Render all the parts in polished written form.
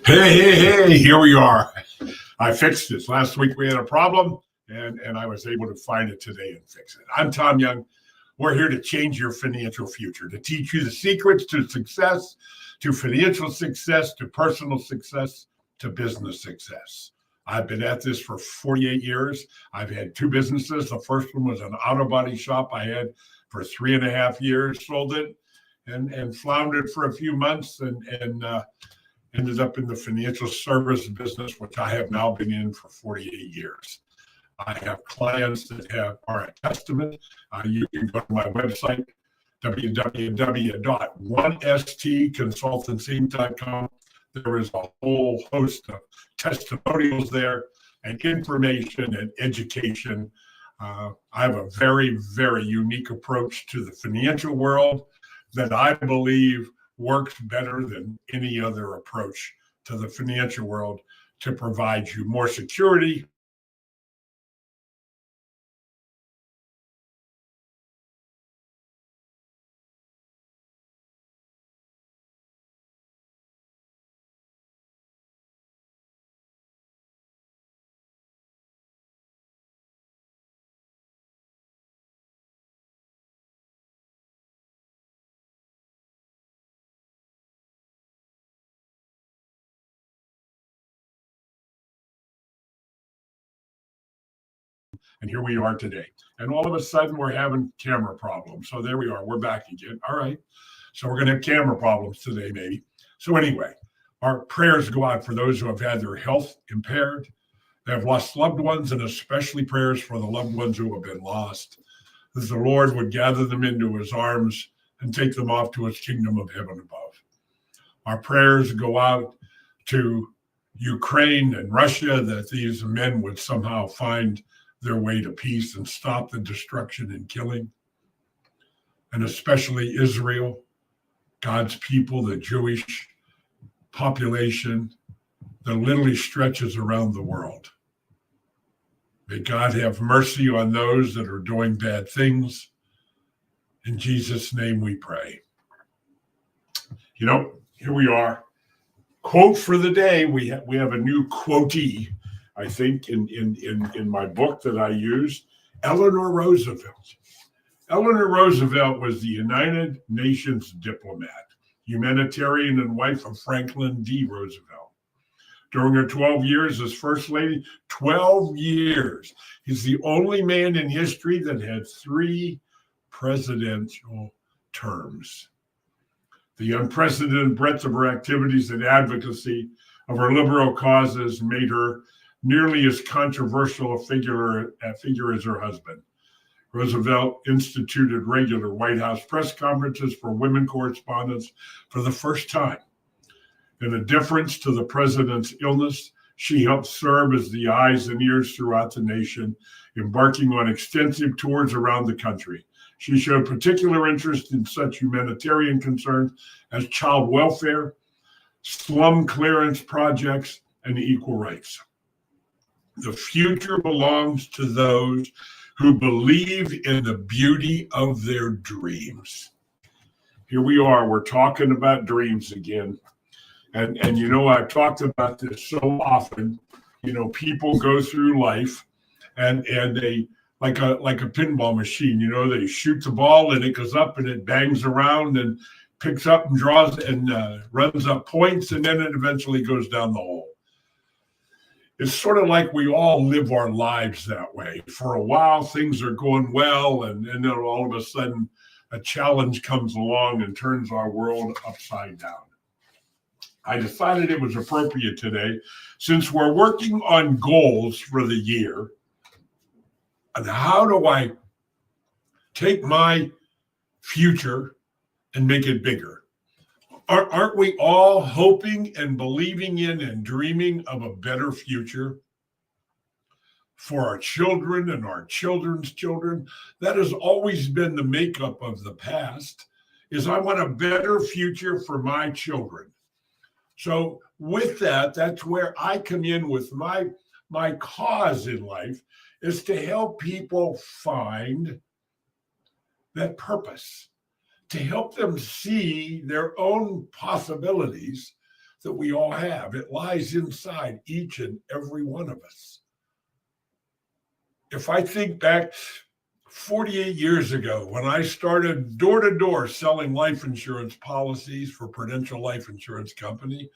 Hey, here we are. I fixed this. Last week we had a problem and I was able to find it today and fix it. I'm Tom Young. We're here to change your financial future, to teach you the secrets to success, to financial success, to personal success, to business success. I've been at this for 48 years. I've had two businesses. The first one was an auto body shop I had for 3.5 years, sold it and floundered for a few months and ended up in the financial service business, which I have now been in for 48 years. I have clients that are a testament. You can go to my website, www.1stconsultancy.com. There is a whole host of testimonials there and information and education. I have a very, very unique approach to the financial world that I believe works better than any other approach to the financial world to provide you more security. And here we are today. And all of a sudden, we're having camera problems. So there we are. We're back again. All right. So we're going to have camera problems today, maybe. So anyway, our prayers go out for those who have had their health impaired, that have lost loved ones, and especially prayers for the loved ones who have been lost, that the Lord would gather them into his arms and take them off to his kingdom of heaven above. Our prayers go out to Ukraine and Russia, that these men would somehow find their way to peace and stop the destruction and killing. And especially Israel, God's people, the Jewish population that literally stretches around the world. May God have mercy on those that are doing bad things. In Jesus' name we pray. You know, here we are. Quote for the day. We have a new quotee, I think, in my book that I use, Eleanor Roosevelt. Eleanor Roosevelt was the United Nations diplomat, humanitarian, and wife of Franklin D. Roosevelt. During her 12 years as First Lady, 12 years, he's the only man in history that had 3 presidential terms. The unprecedented breadth of her activities and advocacy of her liberal causes made her nearly as controversial a figure as her husband. Roosevelt instituted regular White House press conferences for women correspondents for the first time. In a deference to the president's illness, she helped serve as the eyes and ears throughout the nation, embarking on extensive tours around the country. She showed particular interest in such humanitarian concerns as child welfare, slum clearance projects, and equal rights. The future belongs to those who believe in the beauty of their dreams. Here we are. We're talking about dreams again. And you know, I've talked about this so often. You know, people go through life and they like a pinball machine, you know, they shoot the ball and it goes up and it bangs around and picks up and draws and runs up points, and then it eventually goes down the hole. It's sort of like we all live our lives that way. For a while, things are going well, and then all of a sudden, a challenge comes along and turns our world upside down. I decided it was appropriate today, since we're working on goals for the year, and how do I take my future and make it bigger? Aren't we all hoping and believing in and dreaming of a better future for our children and our children's children? That has always been the makeup of the past, is I want a better future for my children. So with that, that's where I come in with my cause in life, is to help people find that purpose, to help them see their own possibilities that we all have. It lies inside each and every one of us. If I think back 48 years ago when I started door to door selling life insurance policies for Prudential Life Insurance Company,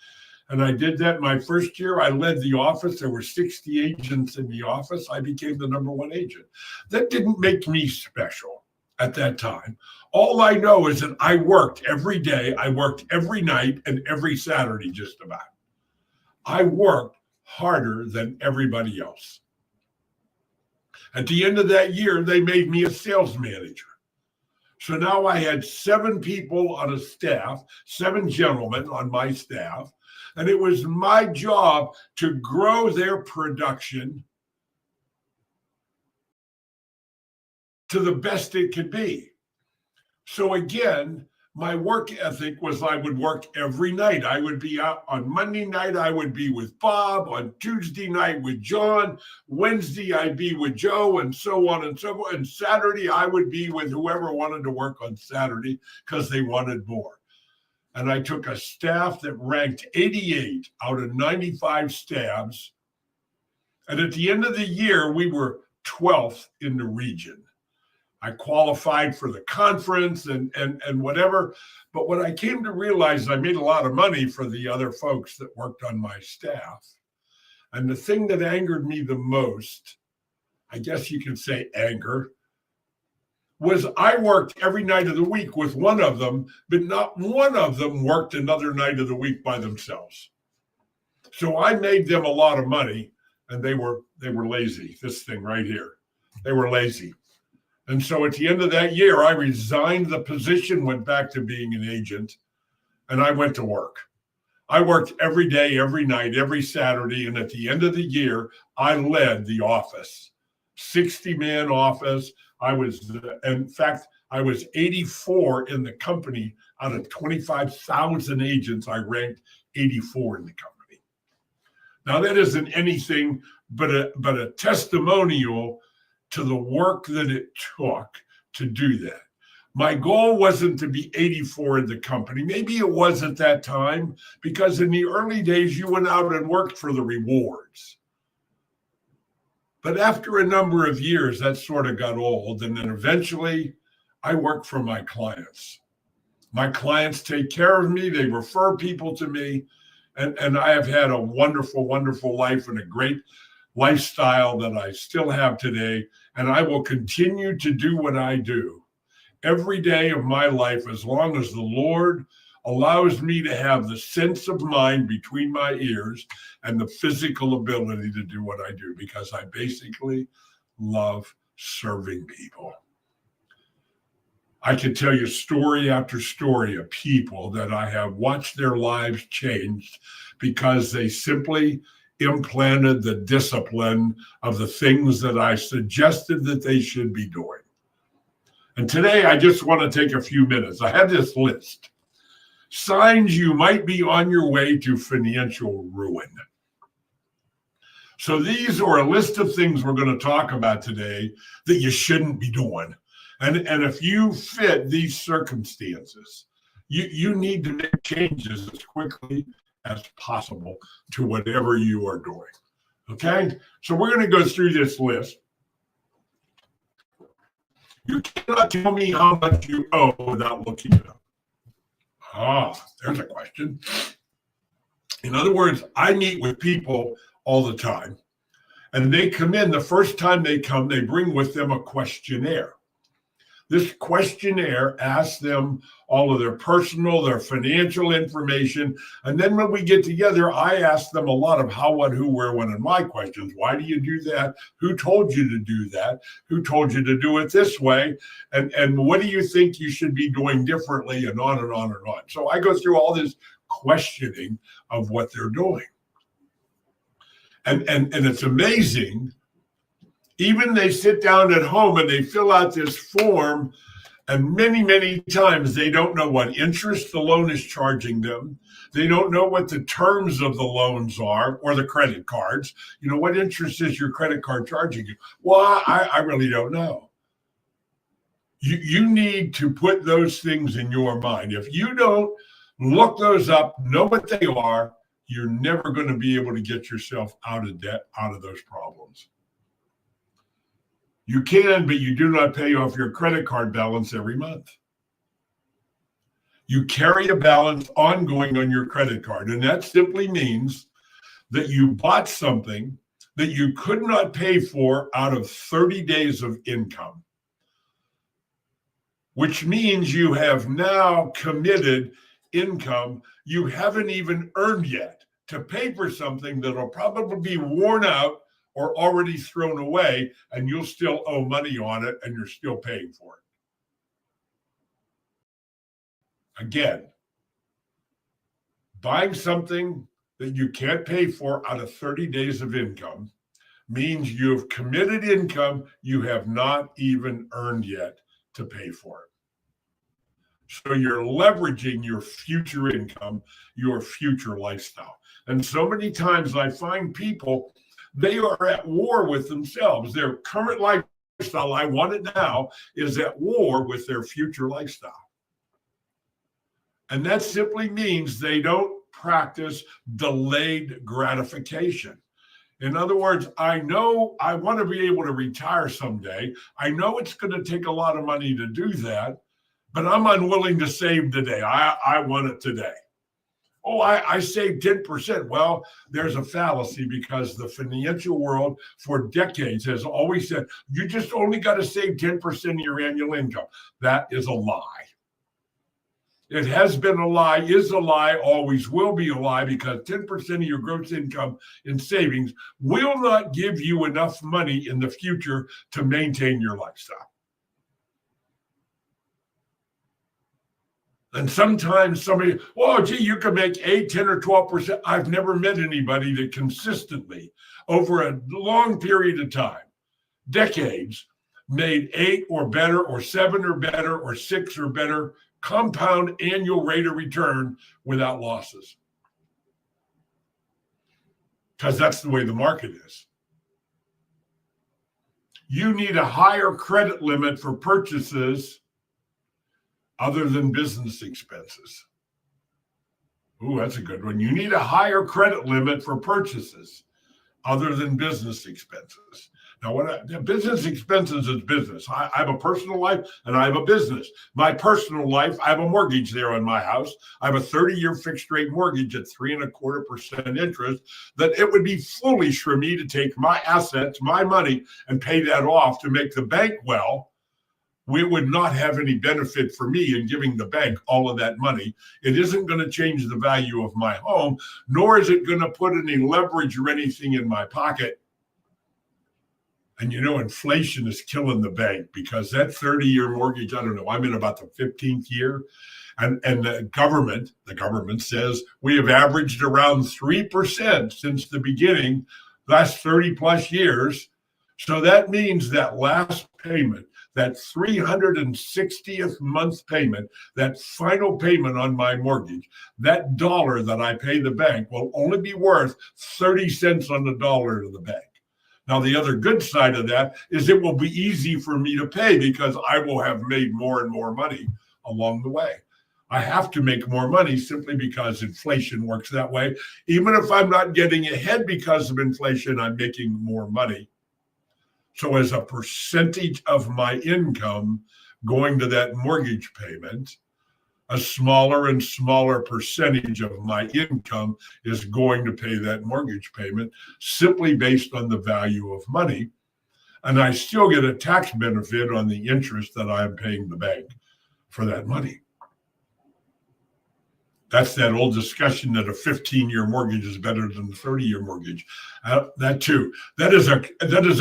and I did that my first year. I led the office. There were 60 agents in the office. I became the number one agent. That didn't make me special at that time. All I know is that I worked every day. I worked every night and every Saturday, just about. I worked harder than everybody else. At the end of that year, they made me a sales manager. So now I had 7 people on a staff, 7 gentlemen on my staff, and it was my job to grow their production to the best it could be. So again, my work ethic was I would work every night. I would be out on Monday night. I would be with Bob. On Tuesday night with John. Wednesday, I'd be with Joe, and so on and so forth. And Saturday, I would be with whoever wanted to work on Saturday because they wanted more. And I took a staff that ranked 88 out of 95 staffs. And at the end of the year, we were 12th in the region. I qualified for the conference and whatever. But what I came to realize, I made a lot of money for the other folks that worked on my staff. And the thing that angered me the most, I guess you could say anger, was I worked every night of the week with one of them, but not one of them worked another night of the week by themselves. So I made them a lot of money, and they were lazy. This thing right here, they were lazy. And so at the end of that year, I resigned the position, went back to being an agent, and I went to work. I worked every day, every night, every Saturday. And at the end of the year, I led the office, 60-man office. In fact, I was 84 in the company. Out of 25,000 agents, I ranked 84 in the company. Now, that isn't anything but a testimonial to the work that it took to do that. My goal wasn't to be 84 in the company. Maybe it was at that time, because in the early days, you went out and worked for the rewards. But after a number of years, that sort of got old. And then eventually, I worked for my clients. My clients take care of me. They refer people to me. And I have had a wonderful, wonderful life and a great lifestyle that I still have today. And I will continue to do what I do every day of my life as long as the Lord allows me to have the sense of mind between my ears and the physical ability to do what I do, because I basically love serving people. I could tell you story after story of people that I have watched their lives changed because they simply implanted the discipline of the things that I suggested that they should be doing. And today, I just want to take a few minutes. I have this list. Signs you might be on your way to financial ruin. So these are a list of things we're going to talk about today that you shouldn't be doing. And if you fit these circumstances, you need to make changes as quickly as possible to whatever you are doing. Okay? So we're going to go through this list. You cannot tell me how much you owe without looking it up. There's a question. In other words, I meet with people all the time, and they come in. The first time they come, they bring with them a questionnaire. This questionnaire asks them all of their personal, their financial information. And then when we get together, I ask them a lot of how, what, who, where, when, and my questions. Why do you do that? Who told you to do that? Who told you to do it this way? And what do you think you should be doing differently? And on and on and on. So I go through all this questioning of what they're doing. And it's amazing. Even they sit down at home and they fill out this form, and many, many times they don't know what interest the loan is charging them. They don't know what the terms of the loans are or the credit cards. You know, what interest is your credit card charging you? Well, I really don't know. You need to put those things in your mind. If you don't Look those up, know what they are. You're never going to be able to get yourself out of debt, out of those problems. You can, but you do not pay off your credit card balance every month. You carry a balance ongoing on your credit card, and that simply means that you bought something that you could not pay for out of 30 days of income, which means you have now committed income you haven't even earned yet to pay for something that'll probably be worn out or already thrown away, and you'll still owe money on it and you're still paying for it. Again, buying something that you can't pay for out of 30 days of income means you've committed income you have not even earned yet to pay for it. So you're leveraging your future income, your future lifestyle. And so many times I find people, they are at war with themselves. Their current lifestyle, I want it now, is at war with their future lifestyle. And that simply means they don't practice delayed gratification. In other words, I know I want to be able to retire someday. I know it's going to take a lot of money to do that, but I'm unwilling to save today. I want it today. Oh, I saved 10%. Well, there's a fallacy because the financial world for decades has always said, you just only got to save 10% of your annual income. That is a lie. It has been a lie, is a lie, always will be a lie, because 10% of your gross income in savings will not give you enough money in the future to maintain your lifestyle. And sometimes somebody, oh, gee, you can make 8, 10, or 12%. I've never met anybody that consistently, over a long period of time, decades, made 8 or better, or 7 or better, or 6 or better compound annual rate of return without losses. Because that's the way the market is. You need a higher credit limit for purchases other than business expenses. Ooh, that's a good one. You need a higher credit limit for purchases other than business expenses. Now, business expenses is business. I have a personal life and I have a business. My personal life, I have a mortgage there on my house. I have a 30-year fixed rate mortgage at 3.25% interest, that it would be foolish for me to take my assets, my money, and pay that off to make the bank well. We would not have any benefit for me in giving the bank all of that money. It isn't going to change the value of my home, nor is it going to put any leverage or anything in my pocket. And inflation is killing the bank, because that 30-year mortgage, I don't know, I'm in about the 15th year. And the government says we have averaged around 3% since the beginning, last 30 plus years. So that means that last payment, that 360th month payment, that final payment on my mortgage, that dollar that I pay the bank will only be worth 30 cents on the dollar to the bank. Now, the other good side of that is it will be easy for me to pay, because I will have made more and more money along the way. I have to make more money simply because inflation works that way. Even if I'm not getting ahead because of inflation, I'm making more money. So as a percentage of my income going to that mortgage payment, a smaller and smaller percentage of my income is going to pay that mortgage payment, simply based on the value of money. And I still get a tax benefit on the interest that I'm paying the bank for that money. That's that old discussion that a 15-year mortgage is better than the 30-year mortgage. That too. That is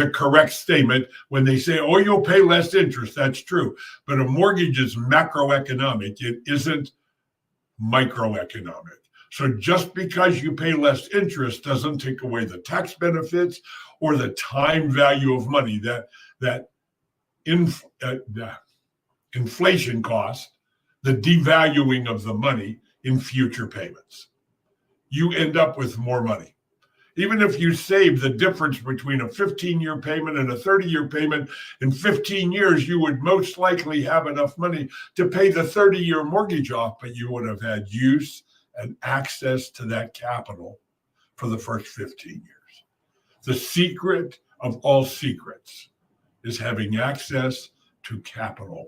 a correct statement when they say, oh, you'll pay less interest. That's true. But a mortgage is macroeconomic. It isn't microeconomic. So just because you pay less interest doesn't take away the tax benefits or the time value of money, that inflation cost, the devaluing of the money in future payments. You end up with more money. Even if you save the difference between a 15-year payment and a 30-year payment, in 15 years, you would most likely have enough money to pay the 30-year mortgage off, but you would have had use and access to that capital for the first 15 years. The secret of all secrets is having access to capital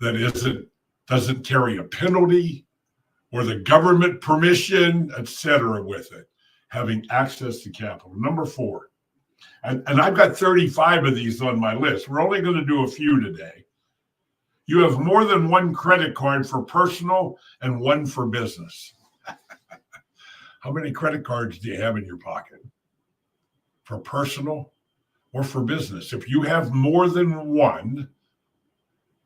that doesn't carry a penalty or the government permission, etc. with it. Having access to capital. Number 4, and I've got 35 of these on my list. We're only going to do a few today. You have more than one credit card for personal and one for business. How many credit cards do you have in your pocket? For personal or for business? If you have more than one,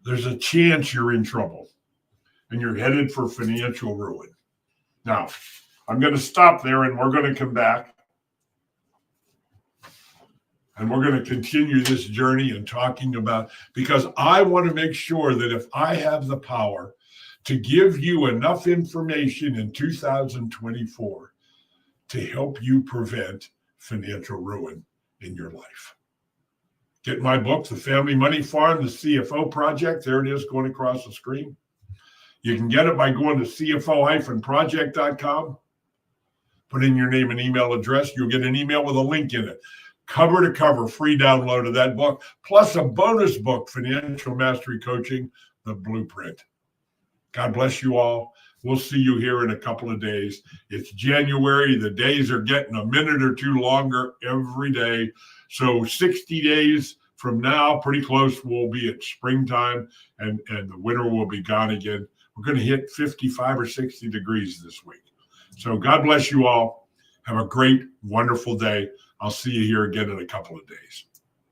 there's a chance you're in trouble and you're headed for financial ruin. Now, I'm going to stop there and we're going to come back and we're going to continue this journey and talking about, because I want to make sure that if I have the power to give you enough information in 2024 to help you prevent financial ruin in your life. Get my book, The Family Money Farm, The CFO Project. There it is going across the screen. You can get it by going to cfo-project.com. Put in your name and email address. You'll get an email with a link in it. Cover to cover, free download of that book, plus a bonus book, Financial Mastery Coaching, The Blueprint. God bless you all. We'll see you here in a couple of days. It's January. The days are getting a minute or two longer every day. So 60 days from now, pretty close, we'll be at springtime and the winter will be gone again. We're going to hit 55 or 60 degrees this week. So God bless you all. Have a great, wonderful day. I'll see you here again in a couple of days.